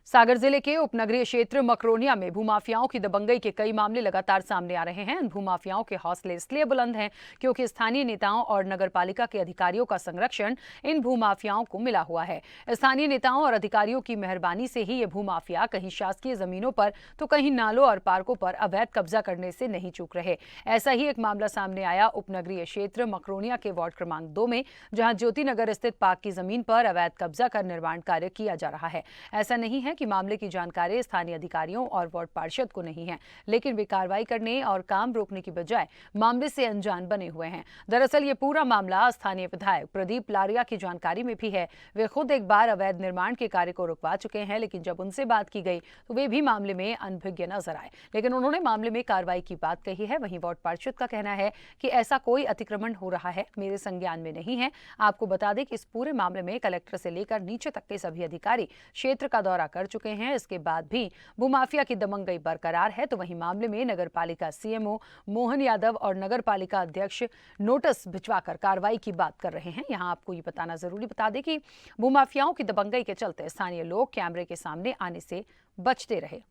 सागर जिले के उपनगरीय क्षेत्र मकरोनिया में भूमाफियाओं की दबंगई के कई मामले लगातार सामने आ रहे हैं। भूमाफियाओं के हौसले इसलिए बुलंद हैं क्योंकि स्थानीय नेताओं और नगरपालिका के अधिकारियों का संरक्षण इन भूमाफियाओं को मिला हुआ है। स्थानीय नेताओं और अधिकारियों की मेहरबानी से ही ये भूमाफिया कहीं शासकीय जमीनों पर तो कहीं नालों और पार्कों पर अवैध कब्जा करने से नहीं चूक रहे। ऐसा ही एक मामला सामने आया उपनगरीय क्षेत्र मकरोनिया के वार्ड क्रमांक 2 में, जहां ज्योति नगर स्थित पार्क की जमीन पर अवैध कब्जा कर निर्माण कार्य किया जा रहा है। ऐसा नहीं है कि मामले की जानकारी स्थानीय अधिकारियों और वार्ड पार्षद को नहीं है, लेकिन वे कार्रवाई करने और काम रोकने की बजाय मामले से अनजान बने हुए हैं। दरअसल ये पूरा मामला स्थानीय विधायक प्रदीप लारिया की जानकारी में भी है। वे खुद एक बार अवैध निर्माण के कार्य को रुकवा चुके हैं, लेकिन जब उनसे बात की गई तो वे भी मामले में अनभिज्ञ नजर आए, लेकिन उन्होंने मामले में कार्रवाई की बात कही है। वहीं वार्ड पार्षद का कहना है कि ऐसा कोई अतिक्रमण हो रहा है मेरे संज्ञान में नहीं है। आपको बता दें कि इस पूरे मामले में कलेक्टर से लेकर नीचे तक के सभी अधिकारी क्षेत्र का दौरा कर चुके हैं। इसके बाद भी भूमाफिया की दबंगई बरकरार है। तो वहीं मामले में नगरपालिका सीएमओ मोहन यादव और नगरपालिका अध्यक्ष नोटिस भिजवाकर कार्रवाई की बात कर रहे हैं। यहां आपको ये बताना जरूरी बता दें कि भूमाफियाओं की दबंगई के चलते स्थानीय लोग कैमरे के सामने आने से बचते रहे।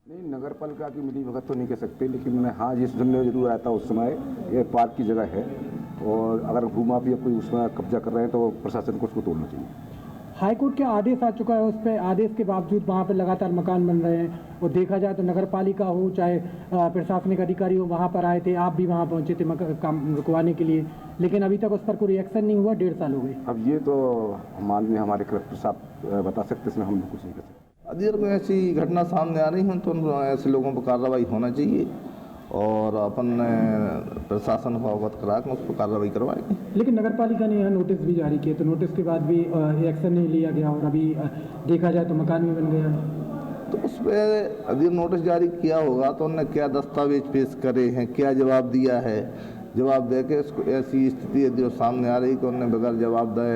नहीं, नगर पालिका की मिली भगत तो नहीं कह सकते, लेकिन मैं हाँ जिस दिन में जरूर आया था उस समय ये पार्क की जगह है और अगर भूमाफिया कोई उसमें कब्जा कर रहे हैं तो प्रशासन को उसको तोड़ना चाहिए। हाईकोर्ट का आदेश आ चुका है, उस पर आदेश के बावजूद वहाँ पर लगातार मकान बन रहे हैं और देखा जाए तो नगर पालिका हो चाहे प्रशासनिक अधिकारी हो वहाँ पर आए थे, आप भी वहाँ पहुँचे थे काम रुकवाने के लिए, लेकिन अभी तक उस पर कोई रिएक्शन नहीं हुआ। 1.5 साल हो गए। अब ये तो माननीय हमारे कलेक्टर साहब बता सकते, इसमें हम कुछ नहीं कर सकते। अगर ऐसी घटना सामने आ रही है तो ऐसे लोगों पर कार्रवाई होना चाहिए और अपन प्रशासन को अवगत करा कर उस पर कार्रवाई करवाएंगे। लेकिन नगर पालिका ने यहाँ नोटिस भी जारी किए, तो नोटिस के बाद भी एक्शन नहीं लिया गया और अभी देखा जाए तो मकान भी बन गया है। तो उस पर अगर नोटिस जारी किया होगा तो उन्होंने क्या दस्तावेज पेश करे हैं, क्या जवाब दिया है, जवाब दे के इसको ऐसी स्थिति जो सामने आ रही कि उन्होंने बगैर जवाब दे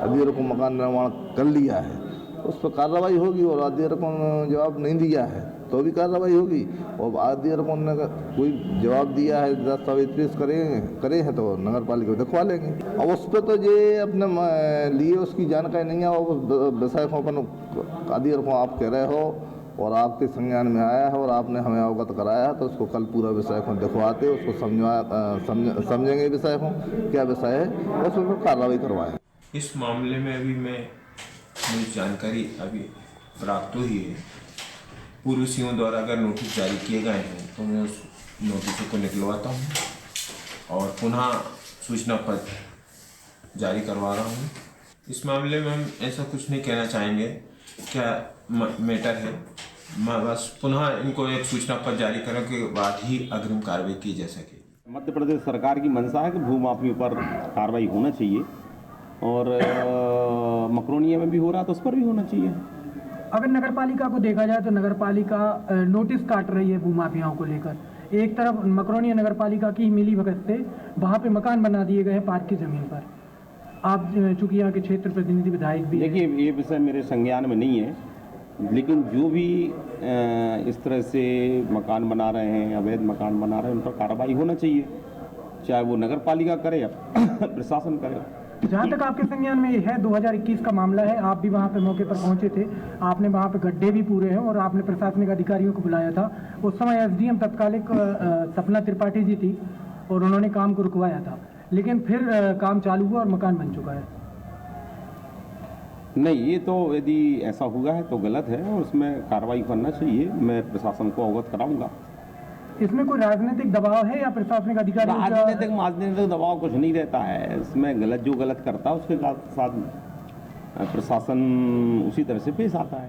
अधीर को मकान निर्माण कर लिया है, उस पर कार्रवाई होगी। और अधीर को जवाब नहीं दिया है तो भी कार्रवाई होगी। और अधीर को कोई जवाब दिया है, दस्तावेज पेश करे हैं तो नगर पालिका को दिखवा लेंगे। और उस पर तो ये अपने लिए उसकी जानकारी नहीं है, और विषय को अपन अधीर को आप कह रहे हो और आपके संज्ञान में आया है और आपने हमें अवगत कराया है, तो उसको कल पूरा विषय को दिखवाते उसको समझेंगे विषय को क्या विषय है, उस पर कार्रवाई करवाएं। इस मामले में अभी मुझे जानकारी अभी प्राप्त हुई है। पूर्व सीओ द्वारा अगर नोटिस जारी किए गए हैं तो मैं उस नोटिस को निकलवाता हूं और पुनः सूचना पत्र जारी करवा रहा हूं। इस मामले में हम ऐसा कुछ नहीं कहना चाहेंगे क्या मैटर है, बस पुनः इनको एक सूचना पत्र जारी करने के बाद ही अग्रिम कार्रवाई की जा सके। मध्य प्रदेश सरकार की मंशा है कि भूमाफियों पर कार्रवाई होना चाहिए और मकरोनिया में भी हो रहा तो उस पर भी होना चाहिए। अगर नगर पालिका को देखा जाए तो नगर पालिका नोटिस काट रही है भूमाफियाओं को लेकर। एक तरफ मकरोनिया नगर पालिका की मिली भगत से वहाँ पे मकान बना दिए गए हैं पार्क की जमीन पर। आप चूंकि यहाँ के क्षेत्र प्रतिनिधि विधायक भी देखिए, ये विषय मेरे संज्ञान में नहीं है, लेकिन जो भी इस तरह से मकान बना रहे हैं, अवैध मकान बना रहे हैं, उन पर कार्रवाई होना चाहिए, चाहे वो नगर पालिका करे या प्रशासन करे। जहाँ तक आपके संज्ञान में है 2021 का मामला है, आप भी वहाँ पे मौके पर पहुँचे थे, आपने वहाँ पे गड्ढे भी पूरे हैं और आपने प्रशासनिक अधिकारियों को बुलाया था। उस समय एसडीएम तत्कालिक सपना त्रिपाठी जी थी और उन्होंने काम को रुकवाया था, लेकिन फिर काम चालू हुआ और मकान बन चुका है। नहीं, ये तो यदि ऐसा हुआ है तो गलत है और उसमें कार्रवाई करना चाहिए। मैं प्रशासन को अवगत कराऊंगा। इसमें कोई राजनीतिक दबाव है या प्रशासनिक अधिकारी? राजनीतिक दबाव कुछ नहीं रहता है इसमें। गलत जो गलत करता है उसके साथ प्रशासन उसी तरह से पेश आता है।